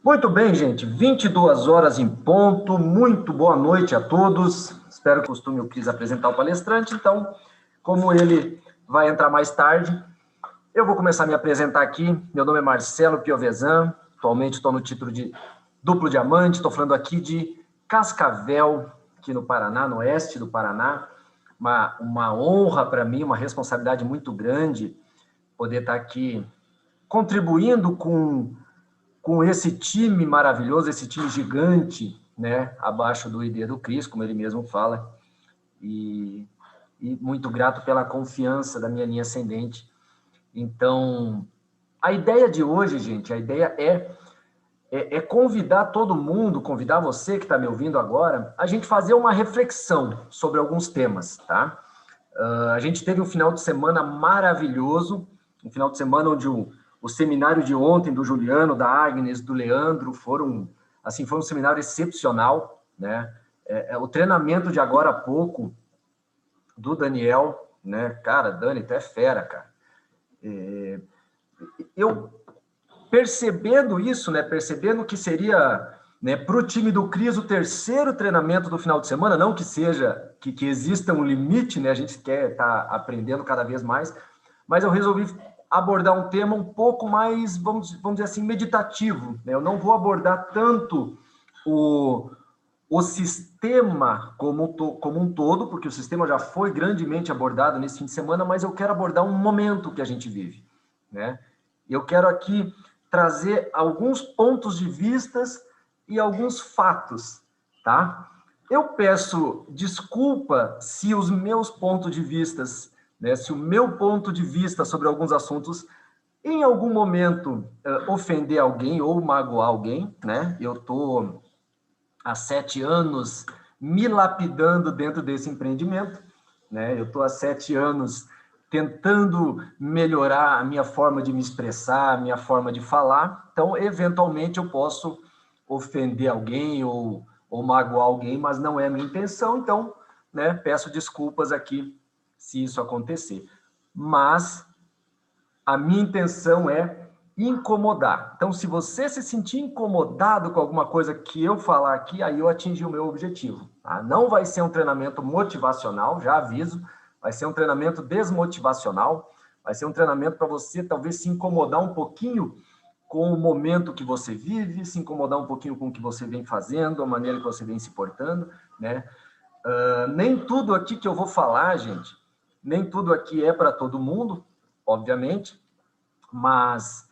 Muito bem, gente, 22 horas em ponto, muito boa noite a todos. Espero que costume eu quis apresentar o palestrante, então, como ele vai entrar mais tarde, eu vou começar a me apresentar aqui. Meu nome é Marcelo Piovesan, atualmente estou no título de duplo diamante, estou falando aqui de Cascavel, aqui no Paraná, no oeste do Paraná. Uma honra para mim, uma responsabilidade muito grande poder estar aqui contribuindo com esse time maravilhoso, esse time gigante, né, abaixo do ID do Cris, como ele mesmo fala, e muito grato pela confiança da minha linha ascendente. Então, a ideia de hoje, gente, a ideia é convidar todo mundo, convidar você que está me ouvindo agora, a gente fazer uma reflexão sobre alguns temas, tá? A gente teve um final de semana maravilhoso, um final de semana onde o seminário de ontem do Juliano, da Agnes, do Leandro, foi um seminário excepcional, né? O treinamento de agora há pouco, do Daniel, né? Cara, Dani, tu é fera, cara. Eu percebendo isso, né? Percebendo que seria, né, para o time do Cris o terceiro treinamento do final de semana, não que seja, que exista um limite, né? A gente quer estar aprendendo cada vez mais, mas eu resolvi abordar um tema um pouco mais, vamos dizer assim, meditativo, né? Eu não vou abordar tanto o sistema como um todo, porque o sistema já foi grandemente abordado nesse fim de semana, mas eu quero abordar um momento que a gente vive, né? Eu quero aqui trazer alguns pontos de vistas e alguns fatos, tá? Eu peço desculpa se os meus pontos de vistas, né, se o meu ponto de vista sobre alguns assuntos em algum momento ofender alguém ou magoar alguém, né? Eu tô há 7 anos me lapidando dentro desse empreendimento, né? Eu estou há 7 anos tentando melhorar a minha forma de me expressar, a minha forma de falar. Então, eventualmente, eu posso ofender alguém ou magoar alguém, mas não é a minha intenção. Então, né, peço desculpas aqui se isso acontecer. Mas a minha intenção é incomodar. Então, se você se sentir incomodado com alguma coisa que eu falar aqui, aí eu atingi o meu objetivo. Tá? Não vai ser um treinamento motivacional, já aviso, vai ser um treinamento desmotivacional, vai ser um treinamento para você talvez se incomodar um pouquinho com o momento que você vive, se incomodar um pouquinho com o que você vem fazendo, a maneira que você vem se portando, né? Nem tudo aqui que eu vou falar, gente, nem tudo aqui é para todo mundo, obviamente, mas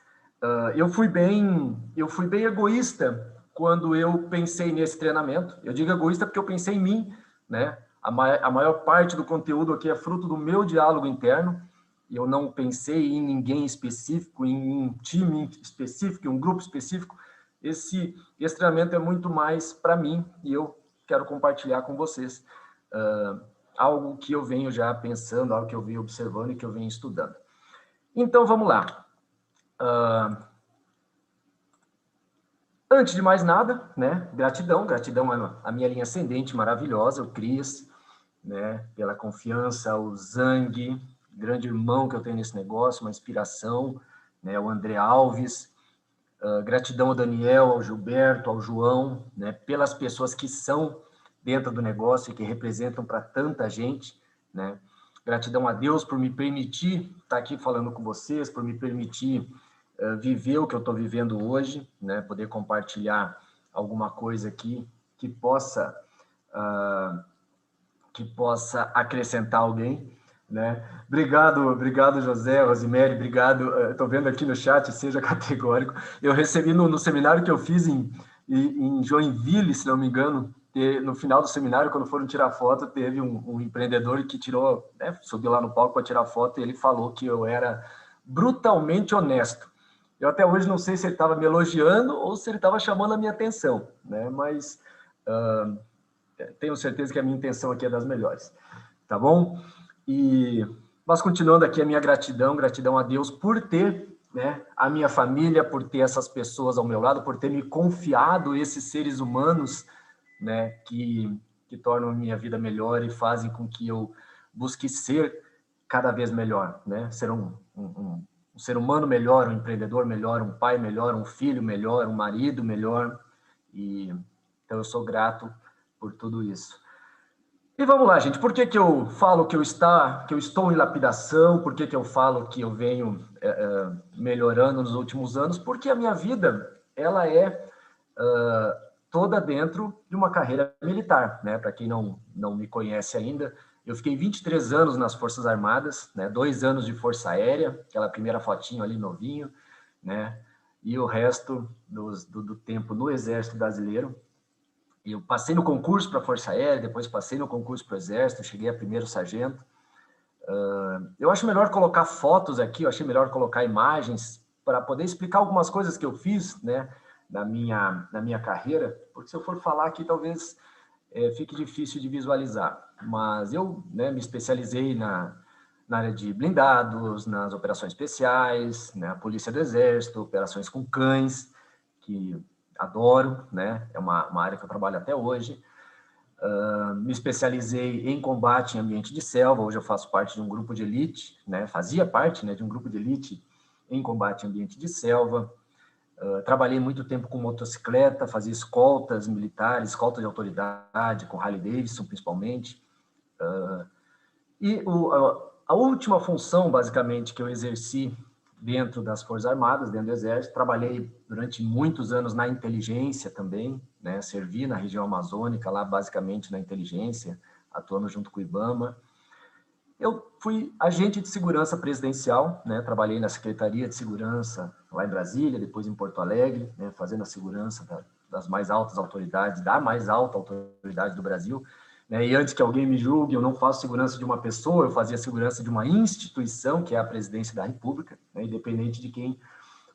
eu fui bem egoísta quando eu pensei nesse treinamento. Eu digo egoísta porque eu pensei em mim, né? A maior parte do conteúdo aqui é fruto do meu diálogo interno. Eu não pensei em ninguém específico, em um time específico, em um grupo específico. Esse treinamento é muito mais para mim e eu quero compartilhar com vocês algo que eu venho já pensando, algo que eu venho observando e que eu venho estudando. Então, vamos lá. Antes de mais nada, né, gratidão à minha linha ascendente maravilhosa, o Cris, né, pela confiança, o Zang, grande irmão que eu tenho nesse negócio, uma inspiração, né, o André Alves, gratidão ao Daniel, ao Gilberto, ao João, né, pelas pessoas que são dentro do negócio e que representam para tanta gente, né, gratidão a Deus por me permitir estar aqui falando com vocês, por me permitir viver o que eu estou vivendo hoje, né? Poder compartilhar alguma coisa aqui que possa acrescentar alguém, né? Obrigado, José, Rosemary, obrigado. Estou vendo aqui no chat, seja categórico. Eu recebi no seminário que eu fiz em Joinville, se não me engano, no final do seminário, quando foram tirar foto, teve um empreendedor que tirou, né, subiu lá no palco para tirar foto e ele falou que eu era brutalmente honesto. Eu até hoje não sei se ele estava me elogiando ou se ele estava chamando a minha atenção, né? Mas tenho certeza que a minha intenção aqui é das melhores, tá bom? Mas continuando aqui a minha gratidão a Deus por ter, né, a minha família, por ter essas pessoas ao meu lado, por ter me confiado esses seres humanos, né, que tornam a minha vida melhor e fazem com que eu busque ser cada vez melhor, né? Ser um um ser humano melhor, um empreendedor melhor, um pai melhor, um filho melhor, um marido melhor. E então eu sou grato por tudo isso. E vamos lá, gente. Por que que eu falo que eu estou em lapidação? Por que que eu falo que eu venho melhorando nos últimos anos? Porque a minha vida ela é toda dentro de uma carreira militar, né? Para quem não me conhece ainda, eu fiquei 23 anos nas Forças Armadas, né? 2 anos de Força Aérea, aquela primeira fotinho ali novinho, né? E o resto do tempo no Exército Brasileiro. Eu passei no concurso para a Força Aérea, depois passei no concurso para o Exército, cheguei a primeiro sargento. Eu acho melhor colocar fotos aqui, eu achei melhor colocar imagens para poder explicar algumas coisas que eu fiz, né, na minha carreira, porque se eu for falar aqui, talvez fique difícil de visualizar. Mas eu, né, me especializei na área de blindados, nas operações especiais, né, a Polícia do Exército, operações com cães, que adoro, né? É uma área que eu trabalho até hoje. Me especializei em combate em ambiente de selva. Hoje eu faço parte de um grupo de elite, né? Fazia parte, né, de um grupo de elite em combate em ambiente de selva. Trabalhei muito tempo com motocicleta, fazia escoltas militares, escolta de autoridade, com Harley Davidson principalmente. E a última função, basicamente, que eu exerci dentro das Forças Armadas, dentro do Exército, trabalhei durante muitos anos na inteligência também, né? Servi na região amazônica, lá basicamente na inteligência, atuando junto com o IBAMA. Eu fui agente de segurança presidencial, né? Trabalhei na Secretaria de Segurança lá em Brasília, depois em Porto Alegre, né? Fazendo a segurança das mais altas autoridades, da mais alta autoridade do Brasil. Né? E antes que alguém me julgue, eu não faço segurança de uma pessoa, eu fazia segurança de uma instituição, que é a Presidência da República, né? Independente de quem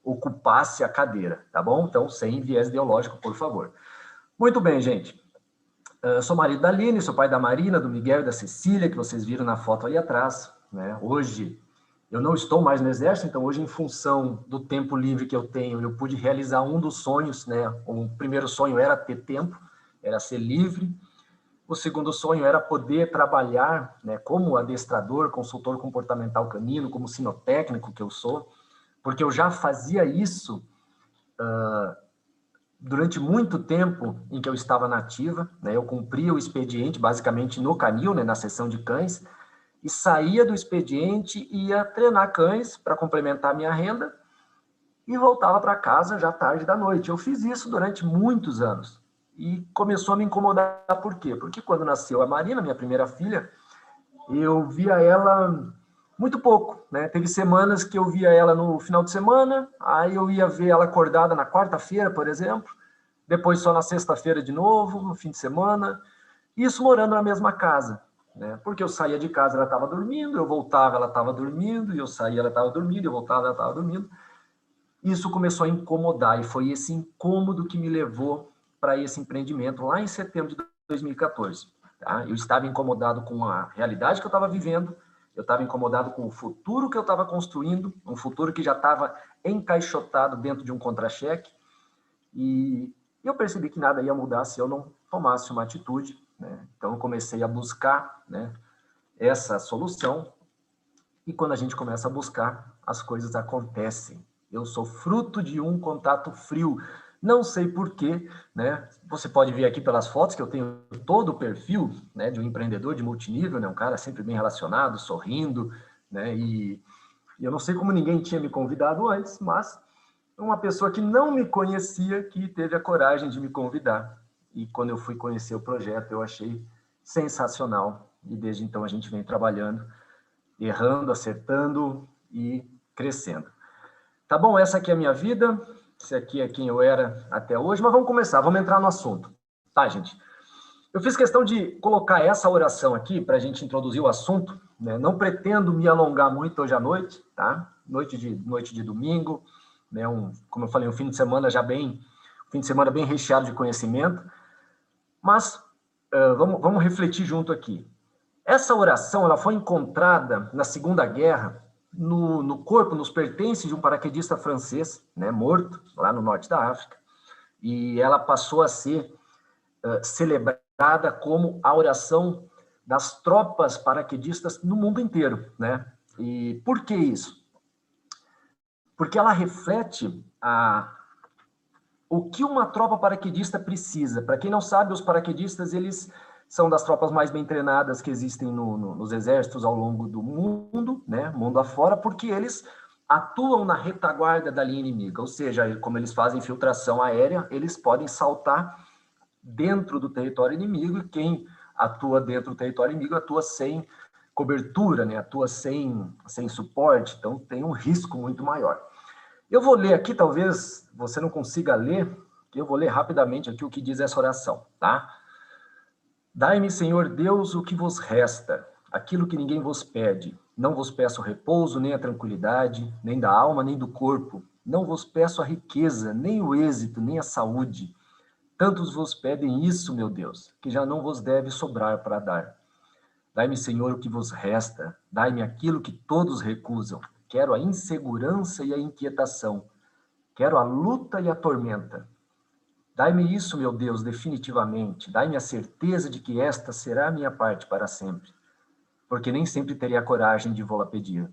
ocupasse a cadeira, tá bom? Então, sem viés ideológico, por favor. Muito bem, gente. Sou marido da Aline, sou pai da Marina, do Miguel e da Cecília, que vocês viram na foto ali atrás, né? Hoje, eu não estou mais no Exército, então hoje, em função do tempo livre que eu tenho, eu pude realizar um dos sonhos, né? O primeiro sonho era ter tempo, era ser livre. O segundo sonho era poder trabalhar, né, como adestrador, consultor comportamental canino, como sinotécnico que eu sou, porque eu já fazia isso durante muito tempo em que eu estava na ativa, né? Eu cumpria o expediente basicamente no canil, né, na seção de cães, e saía do expediente e ia treinar cães para complementar a minha renda e voltava para casa já tarde da noite. Eu fiz isso durante muitos anos e começou a me incomodar. Por quê? Porque quando nasceu a Marina, minha primeira filha, eu via ela muito pouco, né? Teve semanas que eu via ela no final de semana, aí eu ia ver ela acordada na quarta-feira, por exemplo, depois só na sexta-feira de novo, no fim de semana, isso morando na mesma casa, né? Porque eu saía de casa, ela estava dormindo, eu voltava, ela estava dormindo, e eu saía, ela estava dormindo, eu voltava, ela estava dormindo. Isso começou a incomodar, e foi esse incômodo que me levou para esse empreendimento lá em setembro de 2014. Tá? Eu estava incomodado com a realidade que eu estava vivendo, eu estava incomodado com o futuro que eu estava construindo, um futuro que já estava encaixotado dentro de um contra-cheque, e eu percebi que nada ia mudar se eu não tomasse uma atitude, né? Então eu comecei a buscar, né, essa solução, e quando a gente começa a buscar, as coisas acontecem. Eu sou fruto de um contato frio. Não sei porquê, né? Você pode ver aqui pelas fotos que eu tenho todo o perfil, né, de um empreendedor de multinível, né? Um cara sempre bem relacionado, sorrindo, né? E eu não sei como ninguém tinha me convidado antes, mas uma pessoa que não me conhecia que teve a coragem de me convidar. E quando eu fui conhecer o projeto, eu achei sensacional. E desde então a gente vem trabalhando, errando, acertando e crescendo. Tá bom? Essa aqui é a minha vida, esse aqui é quem eu era até hoje, mas vamos começar, vamos entrar no assunto. Tá, gente? Eu fiz questão de colocar essa oração aqui para a gente introduzir o assunto, né? Não pretendo me alongar muito hoje à noite, tá? Noite de domingo, né? Como eu falei, um fim de semana bem recheado de conhecimento, mas vamos refletir junto aqui. Essa oração ela foi encontrada na Segunda Guerra no corpo, nos pertences de um paraquedista francês, né, morto lá no norte da África, e ela passou a ser celebrada como a oração das tropas paraquedistas no mundo inteiro, né? E por que isso? porque ela reflete o que uma tropa paraquedista precisa. Para quem não sabe, os paraquedistas, eles são das tropas mais bem treinadas que existem nos exércitos ao longo do mundo, né, mundo afora, porque eles atuam na retaguarda da linha inimiga, ou seja, como eles fazem infiltração aérea, eles podem saltar dentro do território inimigo, e quem atua dentro do território inimigo atua sem cobertura, né, atua sem suporte, então tem um risco muito maior. Eu vou ler aqui, talvez você não consiga ler, eu vou ler rapidamente aqui o que diz essa oração, tá? Dai-me, Senhor Deus, o que vos resta, aquilo que ninguém vos pede. Não vos peço repouso, nem a tranquilidade, nem da alma, nem do corpo. Não vos peço a riqueza, nem o êxito, nem a saúde. Tantos vos pedem isso, meu Deus, que já não vos deve sobrar para dar. Dai-me, Senhor, o que vos resta. Dai-me aquilo que todos recusam. Quero a insegurança e a inquietação. Quero a luta e a tormenta. Dai-me isso, meu Deus, definitivamente. Dai-me a certeza de que esta será a minha parte para sempre, porque nem sempre terei a coragem de vô-la pedir.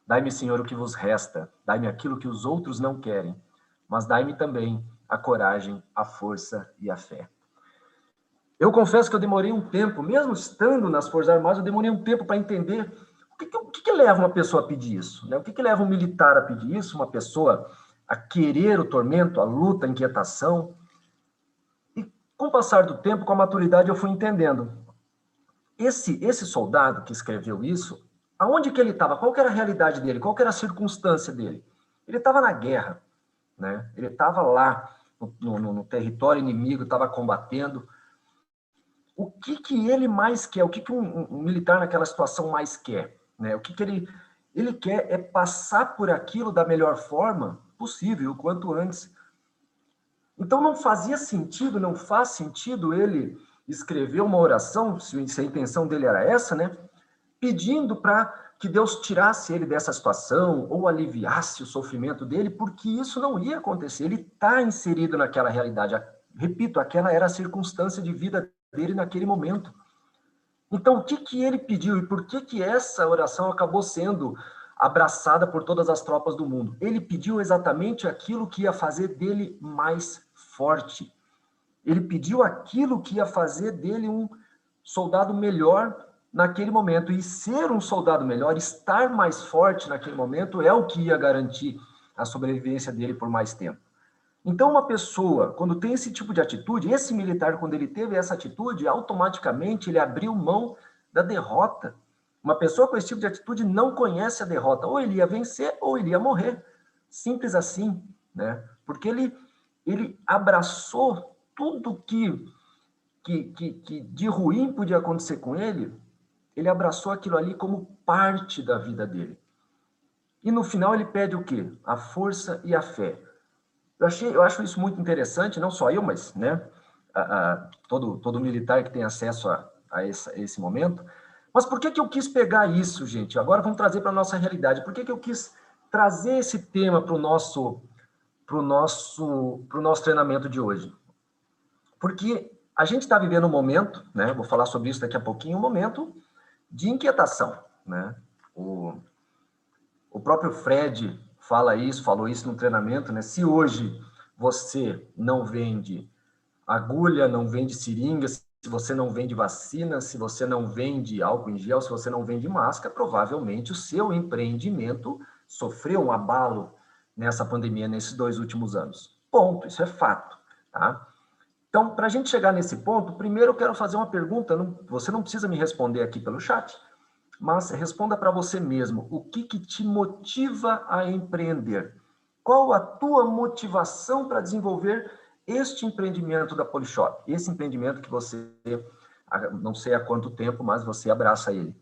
Dai-me, Senhor, o que vos resta. Dai-me aquilo que os outros não querem, mas dai-me também a coragem, a força e a fé. Eu confesso que eu demorei um tempo, mesmo estando nas Forças Armadas, eu demorei um tempo para entender o que leva uma pessoa a pedir isso, né? O que leva um militar a pedir isso, uma pessoa a querer o tormento, a luta, a inquietação. E com o passar do tempo, com a maturidade, eu fui entendendo. Esse soldado que escreveu isso, aonde que ele estava? Qual que era a realidade dele? Qual que era a circunstância dele? Ele estava na guerra, né? Ele estava lá no território inimigo, estava combatendo. O que ele mais quer? O que um militar naquela situação mais quer? Né? O que ele quer é passar por aquilo da melhor forma possível, o quanto antes. Então não fazia sentido, não faz sentido ele escrever uma oração, se a intenção dele era essa, né? Pedindo para que Deus tirasse ele dessa situação ou aliviasse o sofrimento dele, porque isso não ia acontecer. Ele está inserido naquela realidade. Repito, aquela era a circunstância de vida dele naquele momento. Então, o que ele pediu e por que essa oração acabou sendo abraçada por todas as tropas do mundo? Ele pediu exatamente aquilo que ia fazer dele mais forte. Ele pediu aquilo que ia fazer dele um soldado melhor naquele momento. E ser um soldado melhor, estar mais forte naquele momento, é o que ia garantir a sobrevivência dele por mais tempo. Então, uma pessoa, quando tem esse tipo de atitude, esse militar, quando ele teve essa atitude, automaticamente ele abriu mão da derrota. Uma pessoa com esse tipo de atitude não conhece a derrota. Ou ele ia vencer, ou ele ia morrer. Simples assim, né? Porque ele abraçou tudo que de ruim podia acontecer com ele, ele abraçou aquilo ali como parte da vida dele. E no final ele pede o quê? A força e a fé. Eu acho isso muito interessante, não só eu, mas né, todo militar que tem acesso a esse momento. Mas por que eu quis pegar isso, gente? Agora vamos trazer para a nossa realidade. Por que eu quis trazer esse tema para o nosso treinamento de hoje? Porque a gente está vivendo um momento, né, vou falar sobre isso daqui a pouquinho, um momento de inquietação. Né? O próprio Fred falou isso no treinamento, né? Se hoje você não vende agulha, não vende seringa, se você não vende vacina, se você não vende álcool em gel, se você não vende máscara, provavelmente o seu empreendimento sofreu um abalo nessa pandemia, nesses 2 últimos anos. Ponto, isso é fato, tá? Então, para a gente chegar nesse ponto, primeiro eu quero fazer uma pergunta, você não precisa me responder aqui pelo chat, mas responda para você mesmo, o que te motiva a empreender? Qual a tua motivação para desenvolver este empreendimento da Polishop? Esse empreendimento que você, não sei há quanto tempo, mas você abraça ele.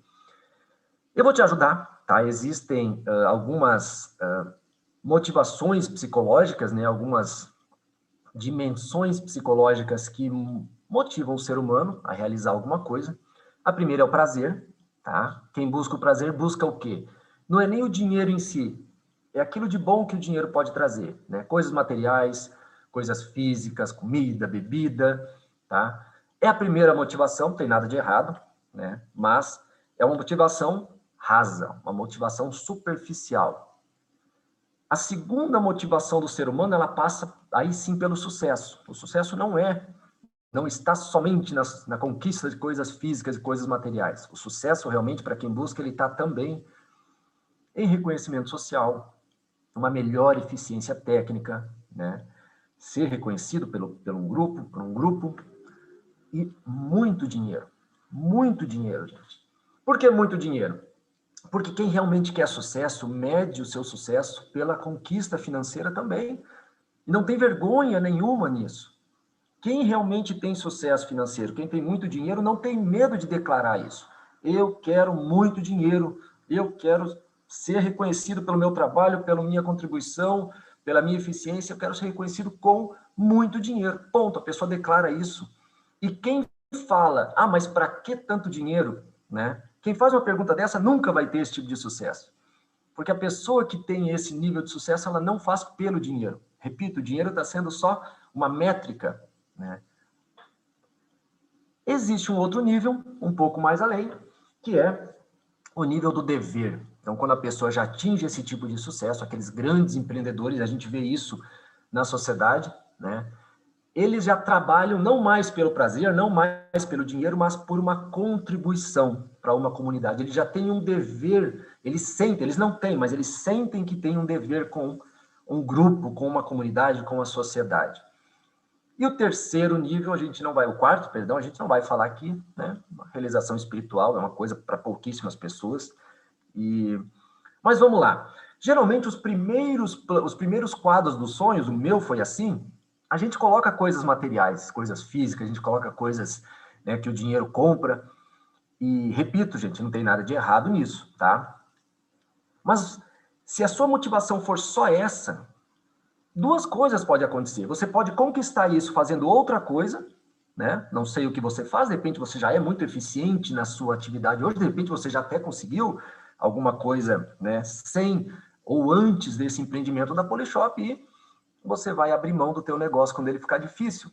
Eu vou te ajudar, tá? Existem algumas motivações psicológicas, né? Algumas dimensões psicológicas que motivam o ser humano a realizar alguma coisa. A primeira é o prazer, tá? Quem busca o prazer busca o quê? Não é nem o dinheiro em si, é aquilo de bom que o dinheiro pode trazer, né? Coisas materiais, coisas físicas, comida, bebida, tá? É a primeira motivação, não tem nada de errado, né? Mas é uma motivação rasa, uma motivação superficial. A segunda motivação do ser humano, ela passa aí sim pelo sucesso. O sucesso não está somente na conquista de coisas físicas e coisas materiais. O sucesso, realmente, para quem busca, ele está também em reconhecimento social, uma melhor eficiência técnica, né? Ser reconhecido por um grupo, e muito dinheiro. Muito dinheiro, gente. Por que muito dinheiro? Porque quem realmente quer sucesso, mede o seu sucesso pela conquista financeira também. E não tem vergonha nenhuma nisso. Quem realmente tem sucesso financeiro, quem tem muito dinheiro, não tem medo de declarar isso. Eu quero muito dinheiro, eu quero ser reconhecido pelo meu trabalho, pela minha contribuição, pela minha eficiência, eu quero ser reconhecido com muito dinheiro. Ponto, a pessoa declara isso. E quem fala, mas para que tanto dinheiro? Né? Quem faz uma pergunta dessa nunca vai ter esse tipo de sucesso. Porque a pessoa que tem esse nível de sucesso, ela não faz pelo dinheiro. Repito, o dinheiro está sendo só uma métrica, né? Existe um outro nível, um pouco mais além, que é o nível do dever. Então, quando a pessoa já atinge esse tipo de sucesso, aqueles grandes empreendedores, a gente vê isso na sociedade, né? Eles já trabalham não mais pelo prazer, não mais pelo dinheiro, mas por uma contribuição para uma comunidade. Eles já têm um dever, eles sentem, eles não têm, mas eles sentem que têm um dever com um grupo, com uma comunidade, com a sociedade. E o terceiro nível, o quarto, perdão, a gente não vai falar aqui, né? Uma realização espiritual é uma coisa para pouquíssimas pessoas. Mas vamos lá. Geralmente, os primeiros quadros dos sonhos, o meu foi assim, a gente coloca coisas materiais, coisas físicas, a gente coloca coisas, né, que o dinheiro compra. E, repito, gente, não tem nada de errado nisso, tá? Mas se a sua motivação for só essa, duas coisas podem acontecer. Você pode conquistar isso fazendo outra coisa, né? Não sei o que você faz, de repente você já é muito eficiente na sua atividade hoje, de repente você já até conseguiu alguma coisa, né, sem ou antes desse empreendimento da Polishop, e você vai abrir mão do teu negócio quando ele ficar difícil.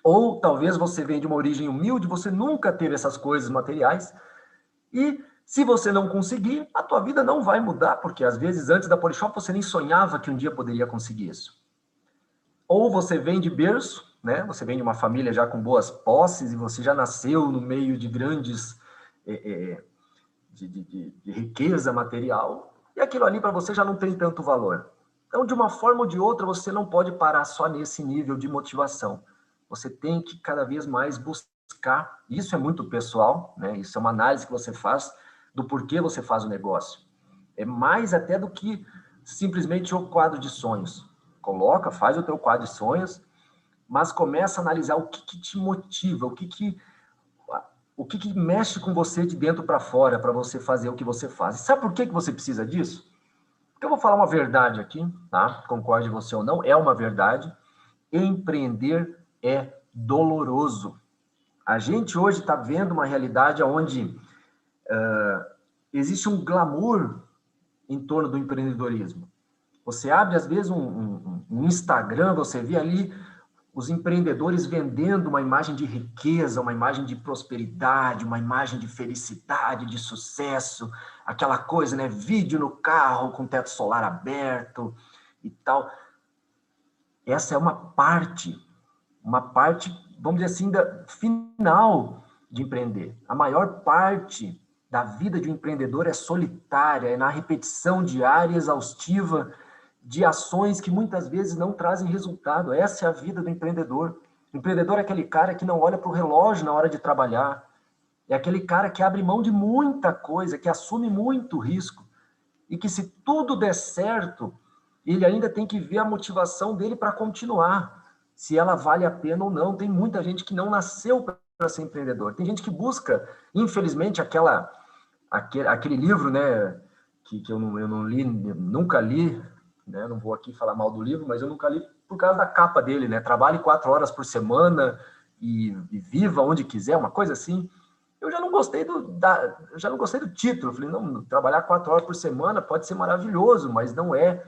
Ou talvez você venha de uma origem humilde, você nunca teve essas coisas materiais, e se você não conseguir, a tua vida não vai mudar, porque às vezes antes da Polishop você nem sonhava que um dia poderia conseguir isso. Ou você vem de berço, né? Você vem de uma família já com boas posses e você já nasceu no meio de grandes de riqueza material, e aquilo ali para você já não tem tanto valor. Então, de uma forma ou de outra, você não pode parar só nesse nível de motivação. Você tem que cada vez mais buscar, isso é muito pessoal, né? Isso é uma análise que você faz do porquê você faz o negócio. É mais até do que simplesmente o quadro de sonhos. Coloca, faz o teu quadro de sonhos, mas começa a analisar o que te motiva, o que mexe com você de dentro para fora, para você fazer o que você faz. E sabe por que você precisa disso? Porque eu vou falar uma verdade aqui, tá? Concorde você ou não, é uma verdade. Empreender é doloroso. A gente hoje está vendo uma realidade onde existe um glamour em torno do empreendedorismo. Você abre, às vezes, um Instagram, você vê ali os empreendedores vendendo uma imagem de riqueza, uma imagem de prosperidade, uma imagem de felicidade, de sucesso, aquela coisa, né? Vídeo no carro com teto solar aberto e tal. Essa é uma parte, vamos dizer assim, final de empreender. A maior parte da vida de um empreendedor é solitária, é na repetição diária, exaustiva, de ações que muitas vezes não trazem resultado. Essa é a vida do empreendedor. O empreendedor é aquele cara que não olha para o relógio na hora de trabalhar. É aquele cara que abre mão de muita coisa, que assume muito risco. E que se tudo der certo, ele ainda tem que ver a motivação dele para continuar. Se ela vale a pena ou não. Tem muita gente que não nasceu para ser empreendedor. Tem gente que busca, infelizmente, aquele livro, né, que eu não li, nunca li, né? Não vou aqui falar mal do livro, mas eu nunca li por causa da capa dele, né? Trabalhe 4 horas por semana e viva onde quiser, uma coisa assim. Eu já não gostei do título. Eu falei, não, trabalhar 4 horas por semana pode ser maravilhoso, mas não é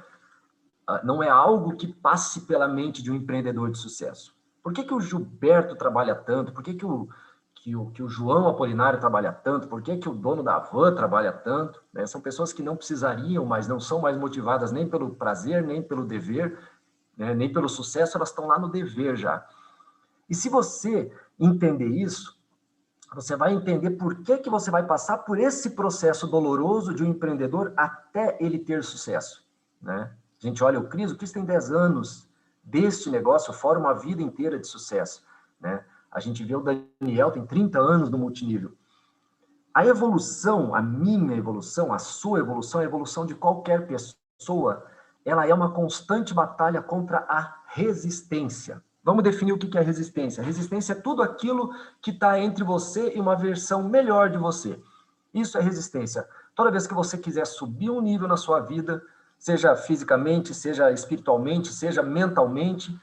algo que passe pela mente de um empreendedor de sucesso. Por que o Gilberto trabalha tanto? Por que que o João Apolinário trabalha tanto? Por que o dono da van trabalha tanto? Né? São pessoas que não precisariam, mas não são mais motivadas nem pelo prazer, nem pelo dever, né? Nem pelo sucesso, elas estão lá no dever já. E se você entender isso, você vai entender por que você vai passar por esse processo doloroso de um empreendedor até ele ter sucesso. Né? A gente olha o Cris tem 10 anos deste negócio, fora uma vida inteira de sucesso. Né? A gente vê o Daniel, tem 30 anos no multinível. A evolução, a minha evolução, a sua evolução, a evolução de qualquer pessoa, ela é uma constante batalha contra a resistência. Vamos definir o que é resistência. Resistência é tudo aquilo que está entre você e uma versão melhor de você. Isso é resistência. Toda vez que você quiser subir um nível na sua vida, seja fisicamente, seja espiritualmente, seja mentalmente,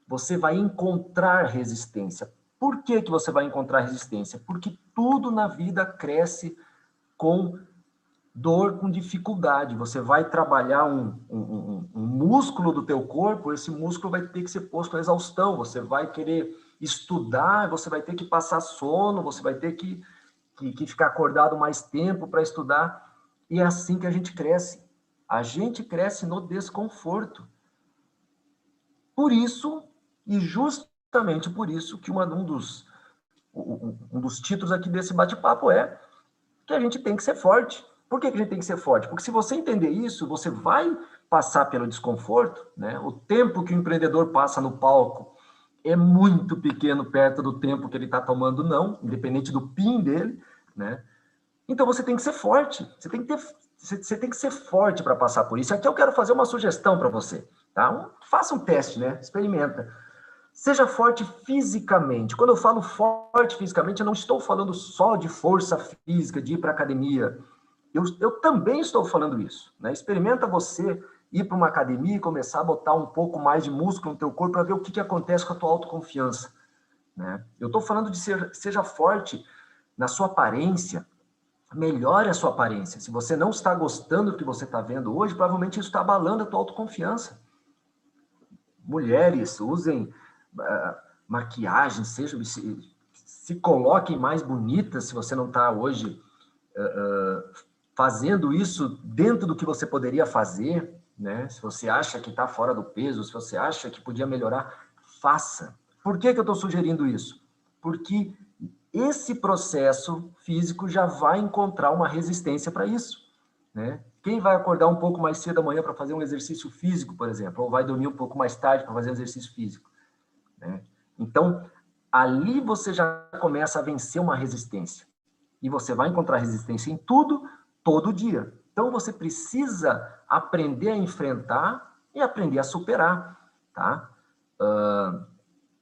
você vai encontrar resistência. Por que você vai encontrar resistência? Porque tudo na vida cresce com dor, com dificuldade. Você vai trabalhar um músculo do teu corpo, esse músculo vai ter que ser posto à exaustão, você vai querer estudar, você vai ter que passar sono, você vai ter que ficar acordado mais tempo para estudar, e é assim que a gente cresce. A gente cresce no desconforto. Por isso, e justamente por isso, que um dos títulos aqui desse bate-papo é que a gente tem que ser forte. Por que a gente tem que ser forte? Porque se você entender isso, você vai passar pelo desconforto, né? O tempo que o empreendedor passa no palco é muito pequeno perto do tempo que ele está tomando não, independente do PIN dele, né? Então você tem que ser forte, você tem que ser forte para passar por isso. Aqui eu quero fazer uma sugestão para você, tá? Faça um teste, né? Experimenta. Seja forte fisicamente. Quando eu falo forte fisicamente, eu não estou falando só de força física, de ir para a academia. Eu também estou falando isso. Né? Experimenta você ir para uma academia e começar a botar um pouco mais de músculo no teu corpo para ver o que acontece com a tua autoconfiança. Né? Eu estou falando de seja forte na sua aparência, melhore a sua aparência. Se você não está gostando do que você está vendo hoje, provavelmente isso está abalando a tua autoconfiança. Mulheres, usem maquiagem, se coloquem mais bonitas se você não está hoje fazendo isso dentro do que você poderia fazer, né? Se você acha que está fora do peso, se você acha que podia melhorar, faça. Por que eu estou sugerindo isso? Porque esse processo físico já vai encontrar uma resistência para isso, né? Quem vai acordar um pouco mais cedo amanhã para fazer um exercício físico, por exemplo, ou vai dormir um pouco mais tarde para fazer um exercício físico, né? Então, ali você já começa a vencer uma resistência. E você vai encontrar resistência em tudo, todo dia. Então, você precisa aprender a enfrentar e aprender a superar, tá?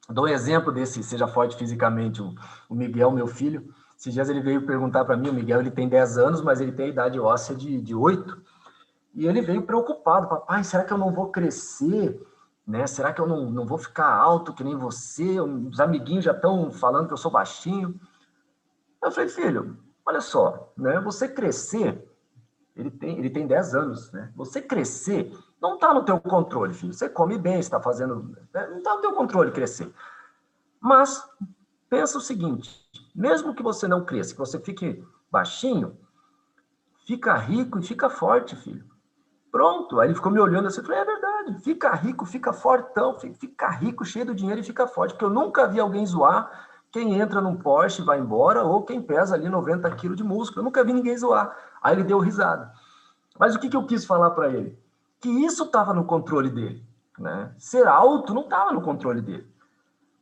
Dou um exemplo desse, seja forte fisicamente, o Miguel, meu filho. Esses dias ele veio perguntar para mim, o Miguel ele tem 10 anos, mas ele tem a idade óssea de 8. E ele veio preocupado, papai, será que eu não vou crescer? Né? Será que eu não vou ficar alto que nem você? Os amiguinhos já estão falando que eu sou baixinho. Eu falei, filho, olha só, né? Você crescer, ele tem 10 anos, né? Você crescer não está no teu controle, filho. Você come bem, está fazendo... Né? Não está no teu controle crescer. Mas pensa o seguinte, mesmo que você não cresça, que você fique baixinho, fica rico e fica forte, filho. Pronto. Aí ele ficou me olhando assim, eu falei, é verdade, fica rico, fica fortão, fica rico, cheio do dinheiro e fica forte, porque eu nunca vi alguém zoar quem entra num Porsche e vai embora, ou quem pesa ali 90 quilos de músculo. Eu nunca vi ninguém zoar. Aí ele deu risada. Mas o que eu quis falar para ele? Que isso estava no controle dele. Né? Ser alto não estava no controle dele.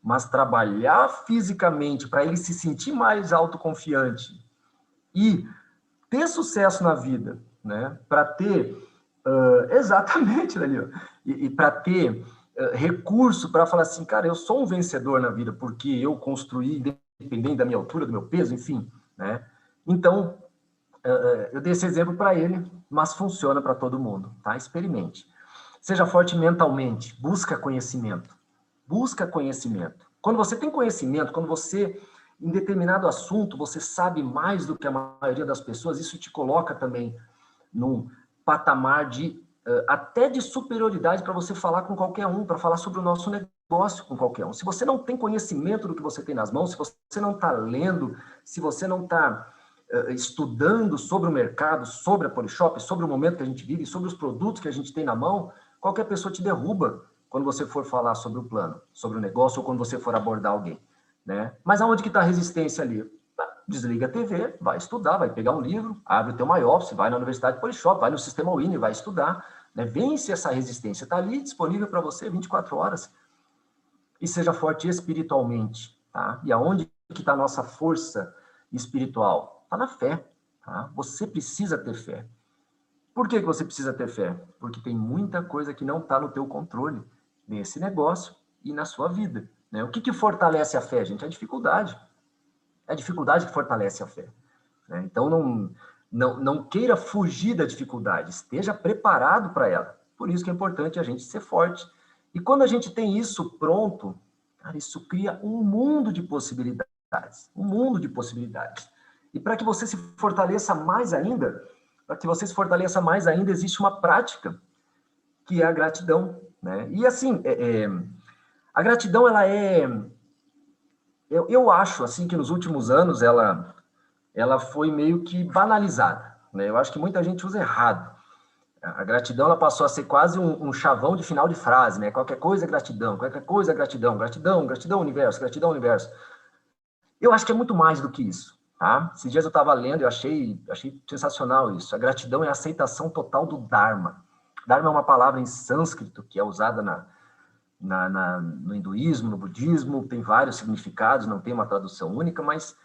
Mas trabalhar fisicamente para ele se sentir mais autoconfiante e ter sucesso na vida, né? Para ter... exatamente, Daniel. E para ter recurso para falar assim, cara, eu sou um vencedor na vida porque eu construí, independente da minha altura, do meu peso, enfim, né? Então, eu dei esse exemplo para ele, mas funciona para todo mundo, tá? Experimente. Seja forte mentalmente, busca conhecimento. Busca conhecimento. Quando você tem conhecimento, quando você, em determinado assunto, você sabe mais do que a maioria das pessoas, isso te coloca também num patamar de até de superioridade para você falar com qualquer um, para falar sobre o nosso negócio com qualquer um. Se você não tem conhecimento do que você tem nas mãos, se você não está lendo, se você não está estudando sobre o mercado, sobre a Polishop, sobre o momento que a gente vive, sobre os produtos que a gente tem na mão, qualquer pessoa te derruba quando você for falar sobre o plano, sobre o negócio, ou quando você for abordar alguém, né? Mas aonde que está a resistência ali? Desliga a TV, vai estudar, vai pegar um livro, abre o teu MyOffice, vai na Universidade Polishop, vai no Sistema Winner, vai estudar, né? Vence essa resistência, está ali disponível para você 24 horas. E seja forte espiritualmente, tá? E aonde que está a nossa força espiritual? Está na fé, tá? Você precisa ter fé. Por que você precisa ter fé? Porque tem muita coisa que não está no teu controle nesse negócio e na sua vida, né? O que fortalece a fé, gente? A dificuldade. É a dificuldade que fortalece a fé, né? Então, não queira fugir da dificuldade, esteja preparado para ela. Por isso que é importante a gente ser forte. E quando a gente tem isso pronto, cara, isso cria um mundo de possibilidades. Um mundo de possibilidades. E para que você se fortaleça mais ainda, existe uma prática, que é a gratidão, né? E assim, a gratidão, ela é... Eu acho, assim, que nos últimos anos ela foi meio que banalizada, né? Eu acho que muita gente usa errado. A gratidão, ela passou a ser quase um chavão de final de frase, né? Qualquer coisa é gratidão, qualquer coisa é gratidão, gratidão, gratidão universo, gratidão universo. Eu acho que é muito mais do que isso, tá? Esses dias eu estava lendo e eu achei sensacional isso. A gratidão é a aceitação total do Dharma. Dharma é uma palavra em sânscrito que é usada no hinduísmo, no budismo, tem vários significados, não tem uma tradução única, mas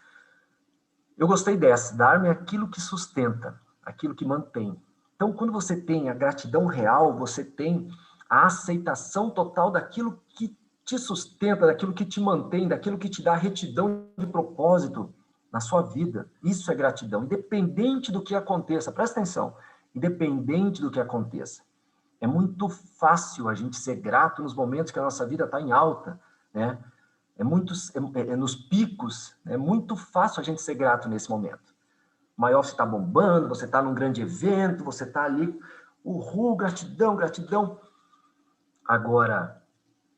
eu gostei dessa. Dharma é aquilo que sustenta, aquilo que mantém. Então, quando você tem a gratidão real, você tem a aceitação total daquilo que te sustenta, daquilo que te mantém, daquilo que te dá retidão de propósito na sua vida. Isso é gratidão, independente do que aconteça. Presta atenção, independente do que aconteça. É muito fácil a gente ser grato nos momentos que a nossa vida está em alta, né? Nos picos, é muito fácil a gente ser grato nesse momento. O maior, você está bombando, você está num grande evento, você está ali, uhul, gratidão, gratidão. Agora,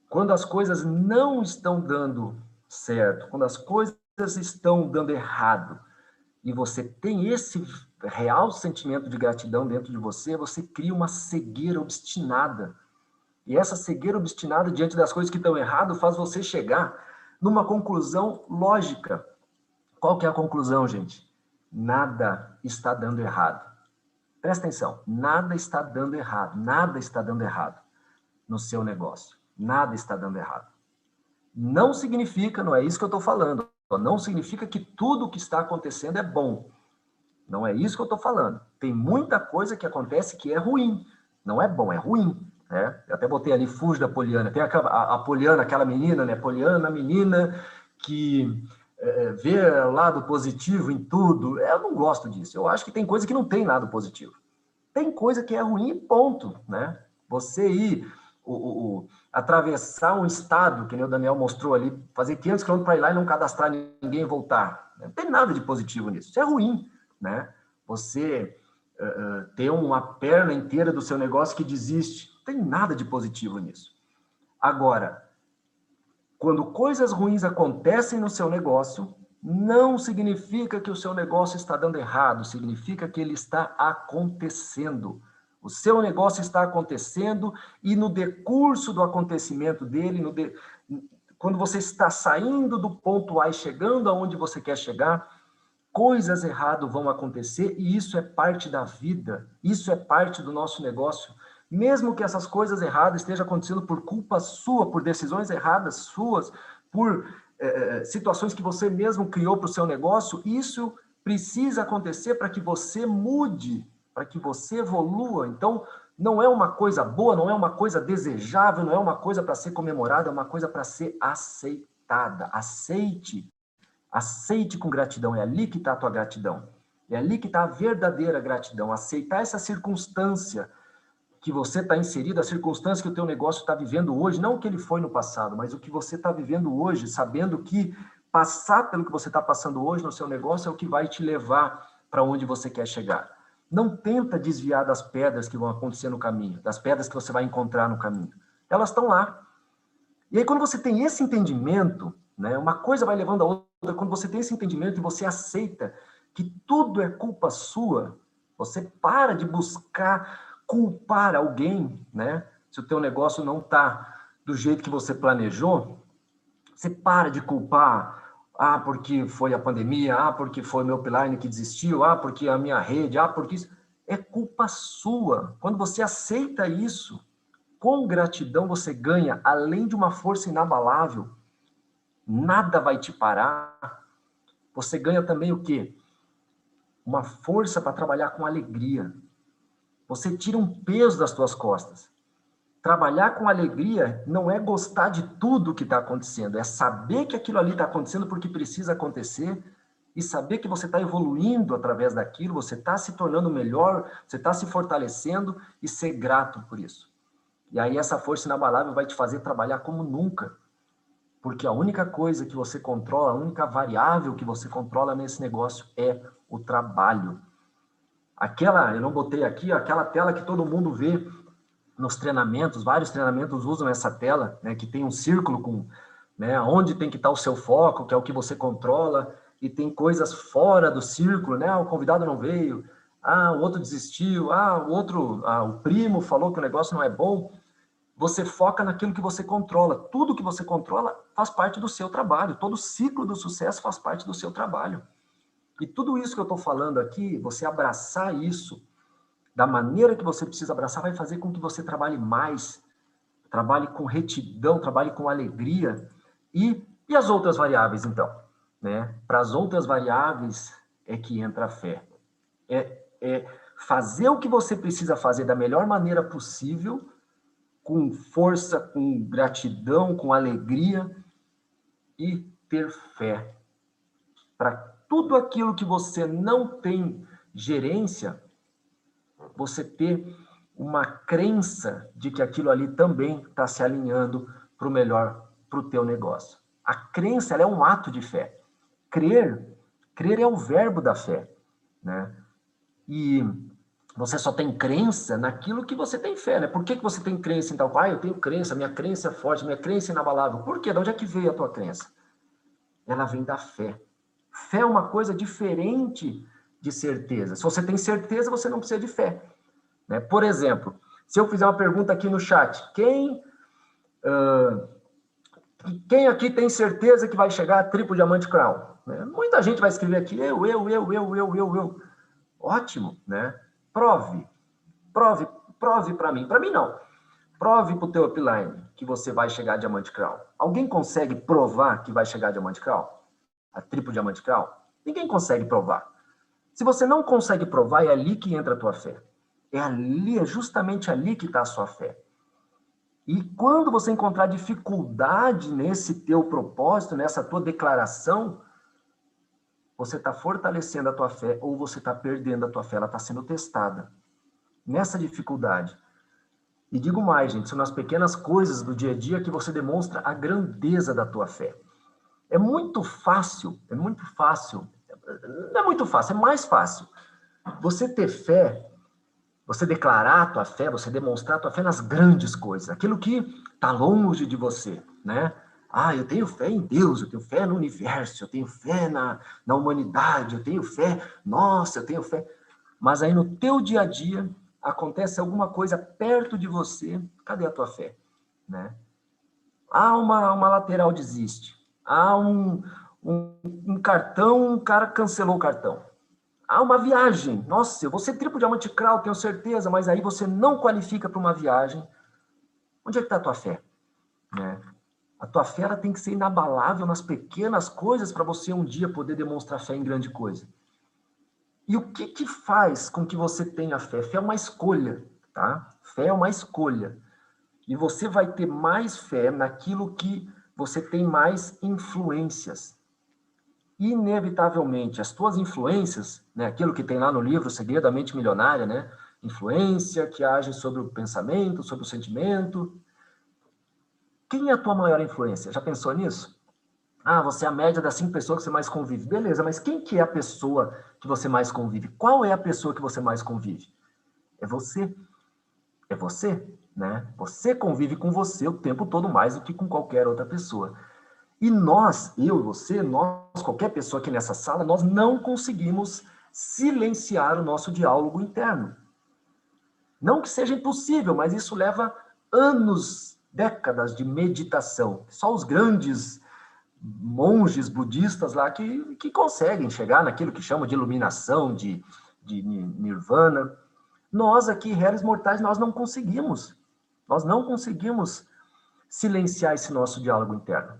quando as coisas não estão dando certo, quando as coisas estão dando errado, e você tem esse real sentimento de gratidão dentro de você, você cria uma cegueira obstinada. E essa cegueira obstinada diante das coisas que estão errado faz você chegar numa conclusão lógica. Qual que é a conclusão, gente? Nada está dando errado. Presta atenção, nada está dando errado, nada está dando errado no seu negócio. Nada está dando errado. Não significa, não é isso que eu estou falando, não significa que tudo o que está acontecendo é bom. Não é isso que eu estou falando. Tem muita coisa que acontece que é ruim. Não é bom, é ruim. Né? Eu até botei ali, fuge da Poliana. Tem a Poliana, aquela menina, né? Poliana, a menina que vê o lado positivo em tudo. Eu não gosto disso. Eu acho que tem coisa que não tem lado positivo. Tem coisa que é ruim, ponto. Né? Você ir atravessar um estado, que nem o Daniel mostrou ali, fazer 500 km para ir lá e não cadastrar ninguém e voltar. Não tem nada de positivo nisso. Isso é ruim. Né? Você ter uma perna inteira do seu negócio que desiste, não tem nada de positivo nisso. Agora, quando coisas ruins acontecem no seu negócio, não significa que o seu negócio está dando errado, significa que ele está acontecendo. O seu negócio está acontecendo e no decurso do acontecimento dele, quando você está saindo do ponto A e chegando aonde você quer chegar, coisas erradas vão acontecer e isso é parte da vida, isso é parte do nosso negócio. Mesmo que essas coisas erradas estejam acontecendo por culpa sua, por decisões erradas suas, por situações que você mesmo criou para o seu negócio, isso precisa acontecer para que você mude, para que você evolua. Então, não é uma coisa boa, não é uma coisa desejável, não é uma coisa para ser comemorada, é uma coisa para ser aceitada. Aceite com gratidão, é ali que está a tua gratidão. É ali que está a verdadeira gratidão. Aceitar essa circunstância que você está inserido, a circunstância que o teu negócio está vivendo hoje, não o que ele foi no passado, mas o que você está vivendo hoje, sabendo que passar pelo que você está passando hoje no seu negócio é o que vai te levar para onde você quer chegar. Não tenta desviar das pedras que vão acontecer no caminho, das pedras que você vai encontrar no caminho. Elas estão lá. E aí, quando você tem esse entendimento, né, uma coisa vai levando a outra, quando você tem esse entendimento e você aceita que tudo é culpa sua, você para de buscar culpar alguém, né? Se o teu negócio não está do jeito que você planejou, você para de culpar, porque foi a pandemia, porque foi meu upline que desistiu, porque a minha rede, porque isso. É culpa sua. Quando você aceita isso, com gratidão você ganha, além de uma força inabalável, nada vai te parar. Você ganha também o quê? Uma força para trabalhar com alegria. Você tira um peso das suas costas. Trabalhar com alegria não é gostar de tudo que está acontecendo, é saber que aquilo ali está acontecendo porque precisa acontecer e saber que você está evoluindo através daquilo, você está se tornando melhor, você está se fortalecendo e ser grato por isso. E aí essa força inabalável vai te fazer trabalhar como nunca, porque a única coisa que você controla, a única variável que você controla nesse negócio é o trabalho. Eu não botei aqui, aquela tela que todo mundo vê nos treinamentos, vários treinamentos usam essa tela, né, que tem um círculo com, né, onde tem que estar o seu foco, que é o que você controla, e tem coisas fora do círculo, né, o convidado não veio, o outro desistiu, o primo falou que o negócio não é bom. Você foca naquilo que você controla. Tudo que você controla faz parte do seu trabalho. Todo ciclo do sucesso faz parte do seu trabalho. E tudo isso que eu estou falando aqui, você abraçar isso da maneira que você precisa abraçar, vai fazer com que você trabalhe mais, trabalhe com retidão, trabalhe com alegria. E as outras variáveis, então? Né? Para as outras variáveis é que entra a fé. É fazer o que você precisa fazer da melhor maneira possível, com força, com gratidão, com alegria, e ter fé. Para tudo aquilo que você não tem gerência, você ter uma crença de que aquilo ali também está se alinhando para o melhor, para o teu negócio. A crença, ela é um ato de fé. Crer é o verbo da fé, né? E você só tem crença naquilo que você tem fé, né? Por que você tem crença em tal? Eu tenho crença, minha crença é forte, minha crença é inabalável. Por quê? De onde é que veio a tua crença? Ela vem da fé. Fé é uma coisa diferente de certeza. Se você tem certeza, você não precisa de fé. Né? Por exemplo, se eu fizer uma pergunta aqui no chat, quem aqui tem certeza que vai chegar a triplo diamante crown? Né? Muita gente vai escrever aqui, eu. Ótimo, né? Prove para mim. Para mim, não. Prove para o teu upline que você vai chegar a diamante crown. Alguém consegue provar que vai chegar a diamante crown? A triplo diamante crown? Ninguém consegue provar. Se você não consegue provar, é ali que entra a tua fé. É justamente ali que está a sua fé. E quando você encontrar dificuldade nesse teu propósito, nessa tua declaração, você está fortalecendo a tua fé ou você está perdendo a tua fé, ela está sendo testada. Nessa dificuldade. E digo mais, gente, são nas pequenas coisas do dia a dia que você demonstra a grandeza da tua fé. É muito fácil, não é muito fácil, é mais fácil você ter fé, você declarar a tua fé, você demonstrar a tua fé nas grandes coisas, aquilo que está longe de você, né? Eu tenho fé em Deus, eu tenho fé no universo, eu tenho fé na humanidade, eu tenho fé, nossa, eu tenho fé. Mas aí no teu dia a dia, acontece alguma coisa perto de você, cadê a tua fé? Né? Uma lateral desiste. Um cartão, um cara cancelou o cartão. Uma viagem. Nossa, eu vou ser triplo diamante crown, tenho certeza, mas aí você não qualifica para uma viagem. Onde é que está a tua fé? Né? A tua fé ela tem que ser inabalável nas pequenas coisas para você um dia poder demonstrar fé em grande coisa. E o que faz com que você tenha fé? Fé é uma escolha, tá? Fé é uma escolha. E você vai ter mais fé naquilo que você tem mais influências. Inevitavelmente, as tuas influências, né, aquilo que tem lá no livro Segredo da Mente Milionária, né? Influência que age sobre o pensamento, sobre o sentimento. Quem é a tua maior influência? Já pensou nisso? Você é a média das 5 pessoas que você mais convive. Beleza, mas quem que é a pessoa que você mais convive? Qual é a pessoa que você mais convive? É você. É você, né? Você convive com você o tempo todo mais do que com qualquer outra pessoa. E nós, eu e você, nós, qualquer pessoa aqui nessa sala, nós não conseguimos silenciar o nosso diálogo interno. Não que seja impossível, mas isso leva anos, décadas de meditação. Só os grandes monges budistas lá que conseguem chegar naquilo que chamam de iluminação, de nirvana. Nós aqui, réis mortais, nós não conseguimos. Nós não conseguimos silenciar esse nosso diálogo interno.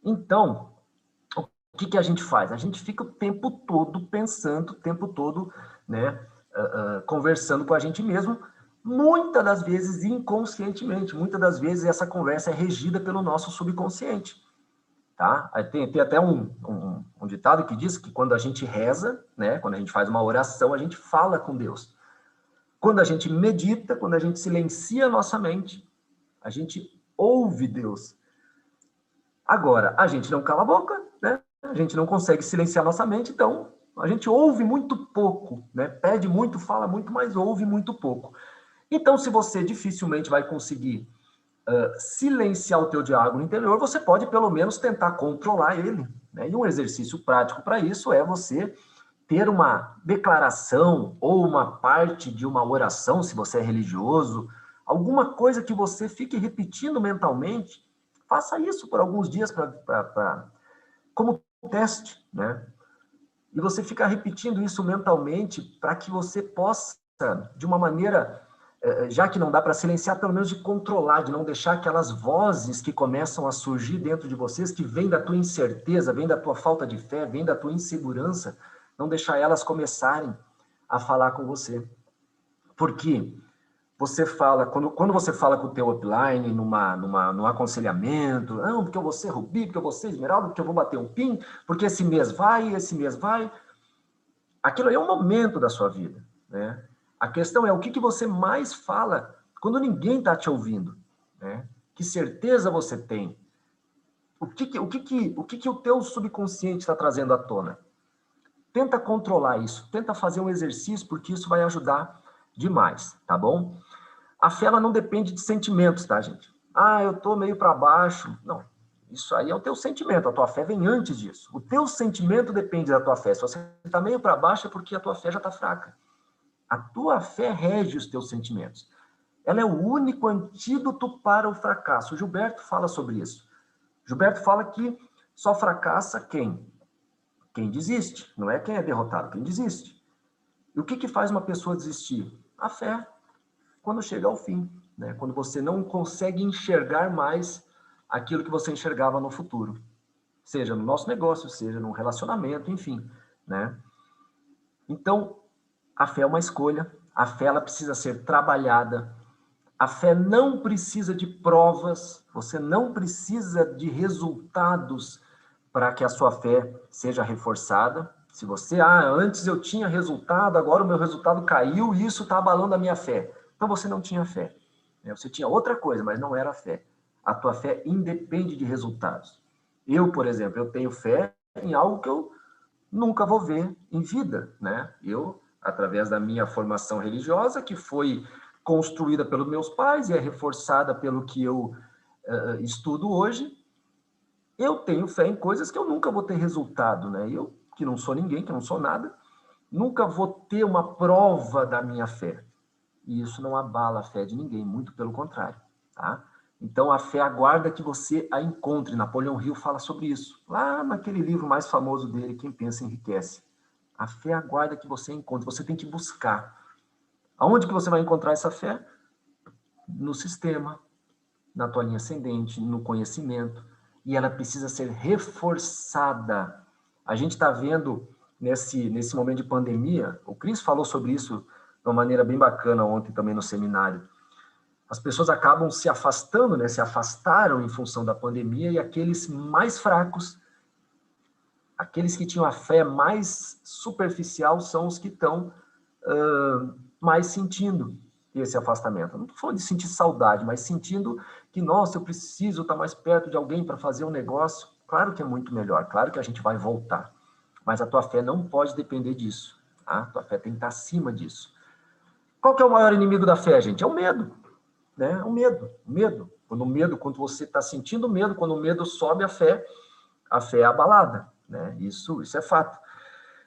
Então, o que a gente faz? A gente fica o tempo todo pensando, o tempo todo, né, conversando com a gente mesmo, muitas das vezes inconscientemente, muitas das vezes essa conversa é regida pelo nosso subconsciente. Tá? Tem até um ditado que diz que quando a gente reza, né, quando a gente faz uma oração, a gente fala com Deus. Quando a gente medita, quando a gente silencia a nossa mente, a gente ouve Deus. Agora, a gente não cala a boca, né? A gente não consegue silenciar a nossa mente, então a gente ouve muito pouco, né? Pede muito, fala muito, mas ouve muito pouco. Então, se você dificilmente vai conseguir silenciar o teu diálogo interior, você pode pelo menos tentar controlar ele, né? E um exercício prático para isso é você ter uma declaração ou uma parte de uma oração, se você é religioso, alguma coisa que você fique repetindo mentalmente. Faça isso por alguns dias como teste, né? E você ficar repetindo isso mentalmente para que você possa, de uma maneira, já que não dá para silenciar, pelo menos de controlar, de não deixar aquelas vozes que começam a surgir dentro de vocês, que vêm da tua incerteza, vêm da tua falta de fé, vêm da tua insegurança, não deixar elas começarem a falar com você. Porque você fala, quando você fala com o teu upline, num aconselhamento, não, porque eu vou ser rubi, porque eu vou ser esmeralda, porque eu vou bater um pin, porque esse mês vai, aquilo aí é um momento da sua vida, né? A questão é o que você mais fala quando ninguém está te ouvindo, né? Que certeza você tem? O que o teu subconsciente está trazendo à tona? Tenta controlar isso, tenta fazer um exercício, porque isso vai ajudar demais, tá bom? A fé, ela não depende de sentimentos, tá, gente? Ah, eu tô meio para baixo. Não, isso aí é o teu sentimento, a tua fé vem antes disso. O teu sentimento depende da tua fé. Se você está meio para baixo, é porque a tua fé já está fraca. A tua fé rege os teus sentimentos. Ela é o único antídoto para o fracasso. O Gilberto fala sobre isso. Gilberto fala que só fracassa quem? Quem desiste. Não é quem é derrotado, quem desiste. E o que faz uma pessoa desistir? A fé, quando chega ao fim, né? Quando você não consegue enxergar mais aquilo que você enxergava no futuro. Seja no nosso negócio, seja no relacionamento, enfim, né? Então, a fé é uma escolha, a fé ela precisa ser trabalhada, a fé não precisa de provas, você não precisa de resultados para que a sua fé seja reforçada. Se você, antes eu tinha resultado, agora o meu resultado caiu e isso está abalando a minha fé. Então você não tinha fé. Você tinha outra coisa, mas não era fé. A tua fé independe de resultados. Eu, por exemplo, eu tenho fé em algo que eu nunca vou ver em vida, né? Eu, através da minha formação religiosa, que foi construída pelos meus pais e é reforçada pelo que eu estudo hoje, eu tenho fé em coisas que eu nunca vou ter resultado, né? Eu, que não sou ninguém, que não sou nada, nunca vou ter uma prova da minha fé. E isso não abala a fé de ninguém, muito pelo contrário, tá? Então, a fé aguarda que você a encontre. Napoleão Hill fala sobre isso. Lá naquele livro mais famoso dele, Quem Pensa Enriquece. A fé aguarda que você encontre. Você tem que buscar. Aonde que você vai encontrar essa fé? No sistema, na tua linha ascendente, no conhecimento. E ela precisa ser reforçada. A gente está vendo, nesse momento de pandemia, o Cris falou sobre isso de uma maneira bem bacana ontem também no seminário. As pessoas acabam se afastando, né? Se afastaram em função da pandemia, e aqueles mais fracos, aqueles que tinham a fé mais superficial, são os que estão mais sentindo esse afastamento. Não estou falando de sentir saudade, mas sentindo que, nossa, eu preciso estar mais perto de alguém para fazer um negócio. Claro que é muito melhor, claro que a gente vai voltar, mas a tua fé não pode depender disso, tá? A tua fé tem que estar acima disso. Qual que é o maior inimigo da fé, gente? É o medo. né? O medo. Quando você está sentindo medo, quando o medo sobe, a fé é abalada, né? Isso é fato.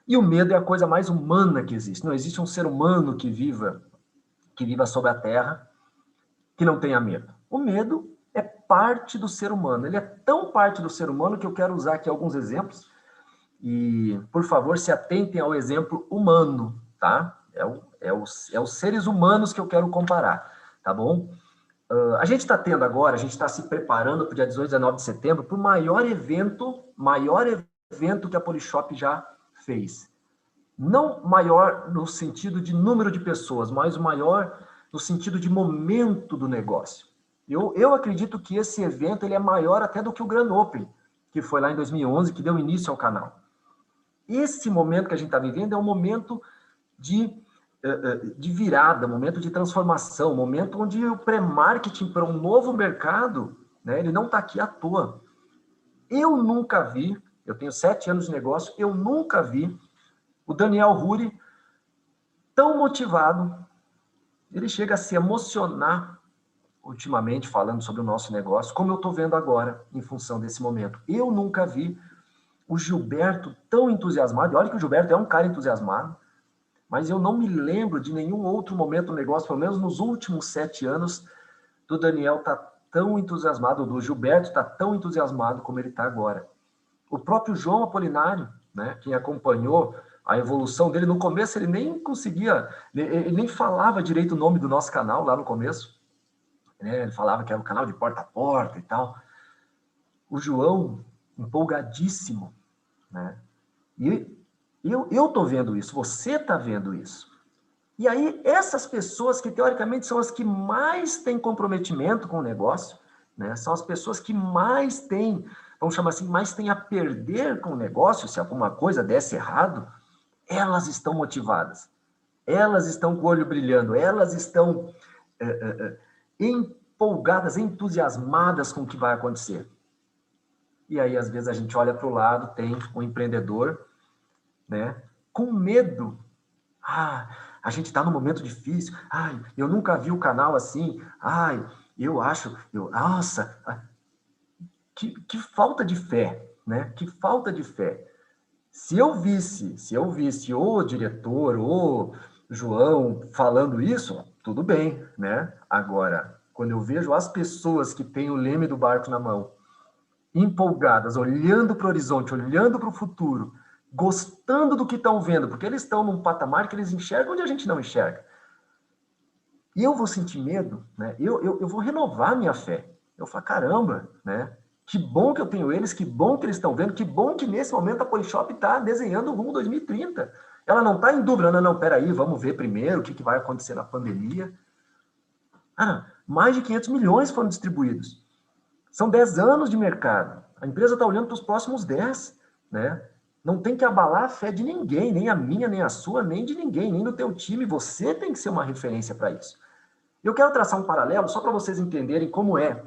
E o medo é a coisa mais humana que existe. Não existe um ser humano que viva sobre a Terra que não tenha medo. O medo é parte do ser humano. Ele é tão parte do ser humano que eu quero usar aqui alguns exemplos. E, por favor, se atentem ao exemplo humano, tá? É os seres humanos que eu quero comparar, tá bom? A gente está tendo agora, a gente está se preparando para o dia 18 e 19 de setembro para o maior evento que a Polishop já fez. Não maior no sentido de número de pessoas, mas o maior no sentido de momento do negócio. Eu acredito que esse evento ele é maior até do que o Grand Open, que foi lá em 2011, que deu início ao canal. Esse momento que a gente está vivendo é um momento de virada, momento de transformação, momento onde o pré-marketing para um novo mercado, né, ele não está aqui à toa. Eu nunca vi, eu tenho 7 anos de negócio, eu nunca vi o Daniel Huri tão motivado, ele chega a se emocionar ultimamente falando sobre o nosso negócio, como eu estou vendo agora, em função desse momento. Eu nunca vi o Gilberto tão entusiasmado, e olha que o Gilberto é um cara entusiasmado, mas eu não me lembro de nenhum outro momento do negócio, pelo menos nos últimos 7 anos, do Daniel estar tão entusiasmado, do Gilberto estar tão entusiasmado como ele está agora. O próprio João Apolinário, né, quem acompanhou a evolução dele, no começo ele nem conseguia, ele nem falava direito o nome do nosso canal lá no começo, né, ele falava que era um canal de porta a porta e tal. O João, empolgadíssimo, né, e eu estou vendo isso, você está vendo isso. E aí, essas pessoas que, teoricamente, são as que mais têm comprometimento com o negócio, né? São as pessoas que mais têm, vamos chamar assim, mais têm a perder com o negócio, se alguma coisa desse errado, elas estão motivadas, elas estão com o olho brilhando, elas estão empolgadas, entusiasmadas com o que vai acontecer. E aí, às vezes, a gente olha para o lado, tem um empreendedor, né, com medo. A gente está num momento difícil. Eu nunca vi o canal assim. Nossa, que falta de fé, né? Que falta de fé. Se eu visse o diretor, o João falando isso, tudo bem, né? Agora, quando eu vejo as pessoas que têm o leme do barco na mão, empolgadas, olhando para o horizonte, olhando para o futuro, gostando do que estão vendo, porque eles estão num patamar que eles enxergam onde a gente não enxerga. E eu vou sentir medo, né? Eu vou renovar minha fé. Eu falo, caramba, né? Que bom que eu tenho eles, que bom que eles estão vendo, que bom que nesse momento a Polishop está desenhando o rumo 2030. Ela não está em dúvida, não, peraí, vamos ver primeiro o que vai acontecer na pandemia. Mais de 500 milhões foram distribuídos. São 10 anos de mercado. A empresa está olhando para os próximos 10, né? Não tem que abalar a fé de ninguém, nem a minha, nem a sua, nem de ninguém, nem do teu time. Você tem que ser uma referência para isso. Eu quero traçar um paralelo só para vocês entenderem como é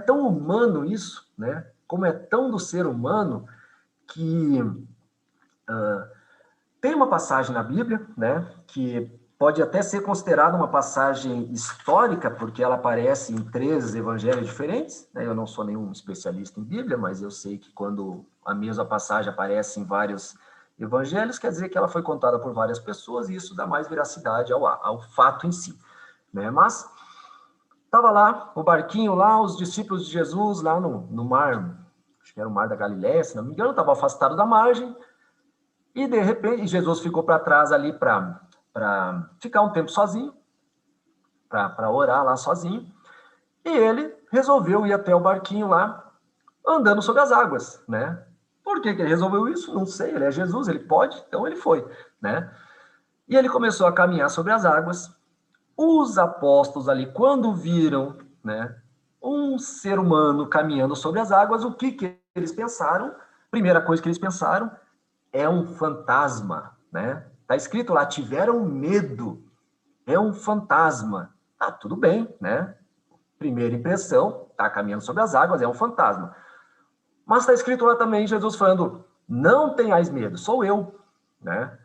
tão humano isso, né? Como é tão do ser humano que tem uma passagem na Bíblia, né? Que pode até ser considerada uma passagem histórica, porque ela aparece em 3 evangelhos diferentes, né? Eu não sou nenhum especialista em Bíblia, mas eu sei que quando a mesma passagem aparece em vários evangelhos, quer dizer que ela foi contada por várias pessoas, e isso dá mais veracidade ao fato em si, né? Mas estava lá, o barquinho lá, os discípulos de Jesus lá no mar, acho que era o mar da Galileia, se não me engano, estava afastado da margem, e de repente Jesus ficou para trás ali para ficar um tempo sozinho, para orar lá sozinho, e ele resolveu ir até o barquinho lá, andando sobre as águas, né? Por que ele resolveu isso? Não sei, ele é Jesus, ele pode, então ele foi, né? E ele começou a caminhar sobre as águas. Os apóstolos ali, quando viram, né, um ser humano caminhando sobre as águas, o que eles pensaram? Primeira coisa que eles pensaram é um fantasma, né? Tá escrito lá, tiveram medo, é um fantasma. Tudo bem, né? Primeira impressão, tá caminhando sobre as águas, é um fantasma. Mas está escrito lá também, Jesus falando, não tenhais medo, sou eu, né?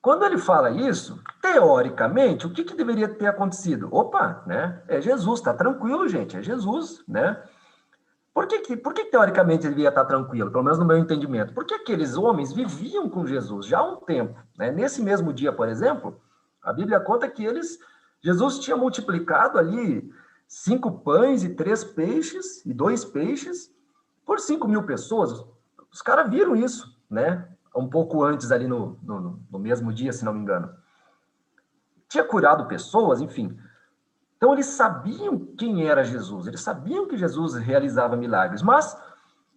Quando ele fala isso, teoricamente, o que deveria ter acontecido? Opa, né? É Jesus, tá tranquilo, gente, é Jesus, né? Por que teoricamente ele devia estar tranquilo? Pelo menos no meu entendimento. Porque aqueles homens viviam com Jesus já há um tempo, né? Nesse mesmo dia, por exemplo, a Bíblia conta que Jesus tinha multiplicado ali 5 pães e 3 peixes, e 2 peixes, por 5.000 pessoas. Os caras viram isso, né? Um pouco antes ali no mesmo dia, se não me engano. Tinha curado pessoas, enfim. Então, eles sabiam quem era Jesus, eles sabiam que Jesus realizava milagres, mas,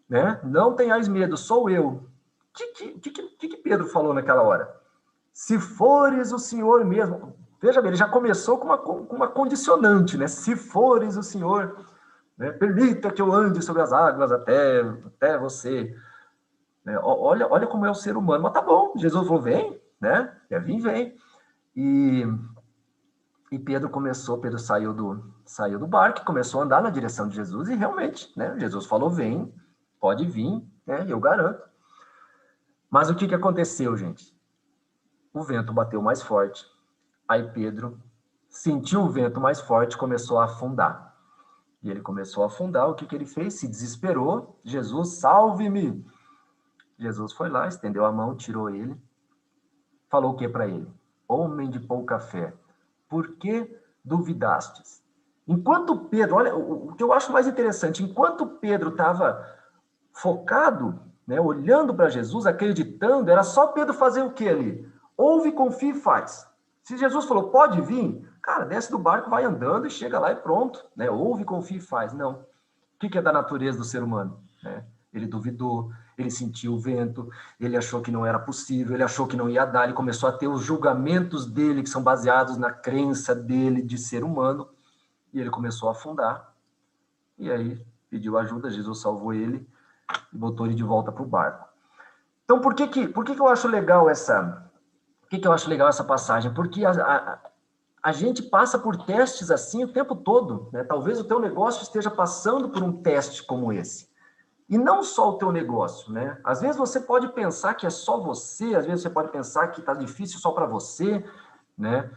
né, não tenhais medo, sou eu. O que Pedro falou naquela hora? Se fores o Senhor mesmo. Veja bem, ele já começou com uma condicionante, né? Se fores o Senhor, né, permita que eu ande sobre as águas até você. Né? Olha como é o ser humano. Mas tá bom, Jesus falou, vem, né? Quer vir, vem. E Pedro saiu do barco, começou a andar na direção de Jesus, e realmente, né? Jesus falou, vem, pode vir, né? Eu garanto. Mas o que aconteceu, gente? O vento bateu mais forte. Aí Pedro sentiu o vento mais forte e começou a afundar. E ele começou a afundar, o que ele fez? Se desesperou. Jesus, salve-me! Jesus foi lá, estendeu a mão, tirou ele. Falou o que para ele? Homem de pouca fé, por que duvidastes? Enquanto Pedro, olha, o que eu acho mais interessante, enquanto Pedro estava focado, né, olhando para Jesus, acreditando, era só Pedro fazer o que ali? Ouve, confia e faz. Se Jesus falou, pode vir, cara, desce do barco, vai andando e chega lá e pronto. Né? Ouve, confia e faz. Não. O que é da natureza do ser humano? Né? Ele duvidou, ele sentiu o vento, ele achou que não era possível, ele achou que não ia dar, ele começou a ter os julgamentos dele, que são baseados na crença dele de ser humano, e ele começou a afundar. E aí pediu ajuda, Jesus salvou ele e botou ele de volta para o barco. Então, por que eu acho legal essa passagem? Porque a gente passa por testes assim o tempo todo, né? Talvez o teu negócio esteja passando por um teste como esse. E não só o teu negócio, né? Às vezes você pode pensar que é só você, às vezes você pode pensar que está difícil só para você, né?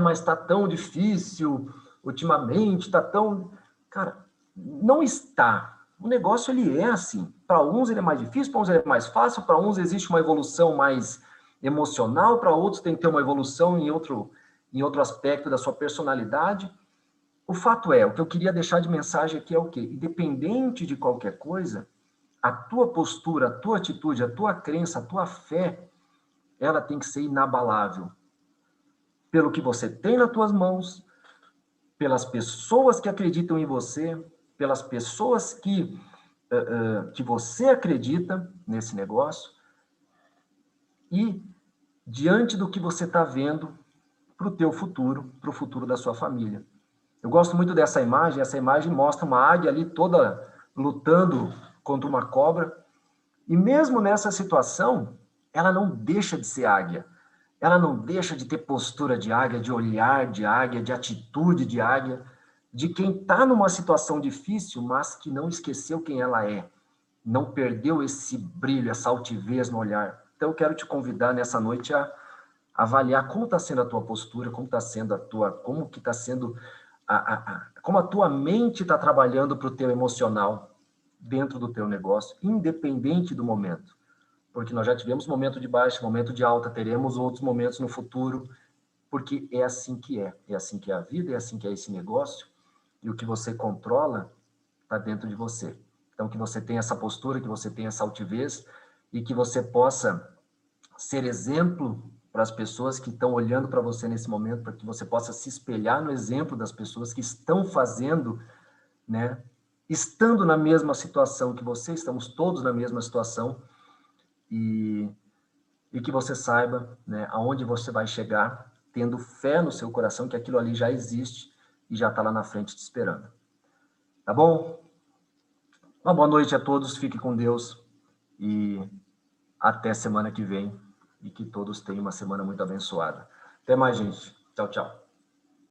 Mas está tão difícil ultimamente, está tão... Cara, não está. O negócio, ele é assim. Para uns ele é mais difícil, para uns ele é mais fácil, para uns existe uma evolução mais emocional, para outros tem que ter uma evolução em outro aspecto da sua personalidade. O fato é, o que eu queria deixar de mensagem aqui é o quê? Independente de qualquer coisa, a tua postura, a tua atitude, a tua crença, a tua fé, ela tem que ser inabalável. Pelo que você tem nas tuas mãos, pelas pessoas que acreditam em você, pelas pessoas que você acredita nesse negócio e diante do que você está vendo para o teu futuro, para o futuro da sua família. Eu gosto muito dessa imagem. Essa imagem mostra uma águia ali toda lutando contra uma cobra, e mesmo nessa situação, ela não deixa de ser águia. Ela não deixa de ter postura de águia, de olhar de águia, de atitude de águia, de quem está numa situação difícil, mas que não esqueceu quem ela é, não perdeu esse brilho, essa altivez no olhar. Então, eu quero te convidar nessa noite a avaliar como está sendo a tua postura, como está sendo como que está sendo como a tua mente está trabalhando para o teu emocional dentro do teu negócio, independente do momento. Porque nós já tivemos momento de baixa, momento de alta, teremos outros momentos no futuro, porque é assim que é assim que é a vida, é assim que é esse negócio, e o que você controla está dentro de você. Então, que você tenha essa postura, que você tenha essa altivez, e que você possa ser exemplo para as pessoas que estão olhando para você nesse momento, para que você possa se espelhar no exemplo das pessoas que estão fazendo, né? Estando na mesma situação que você, estamos todos na mesma situação, e que você saiba, né, aonde você vai chegar, tendo fé no seu coração que aquilo ali já existe e já está lá na frente te esperando. Tá bom? Uma boa noite a todos, fique com Deus e até semana que vem, e que todos tenham uma semana muito abençoada. Até mais, gente. Tchau, tchau.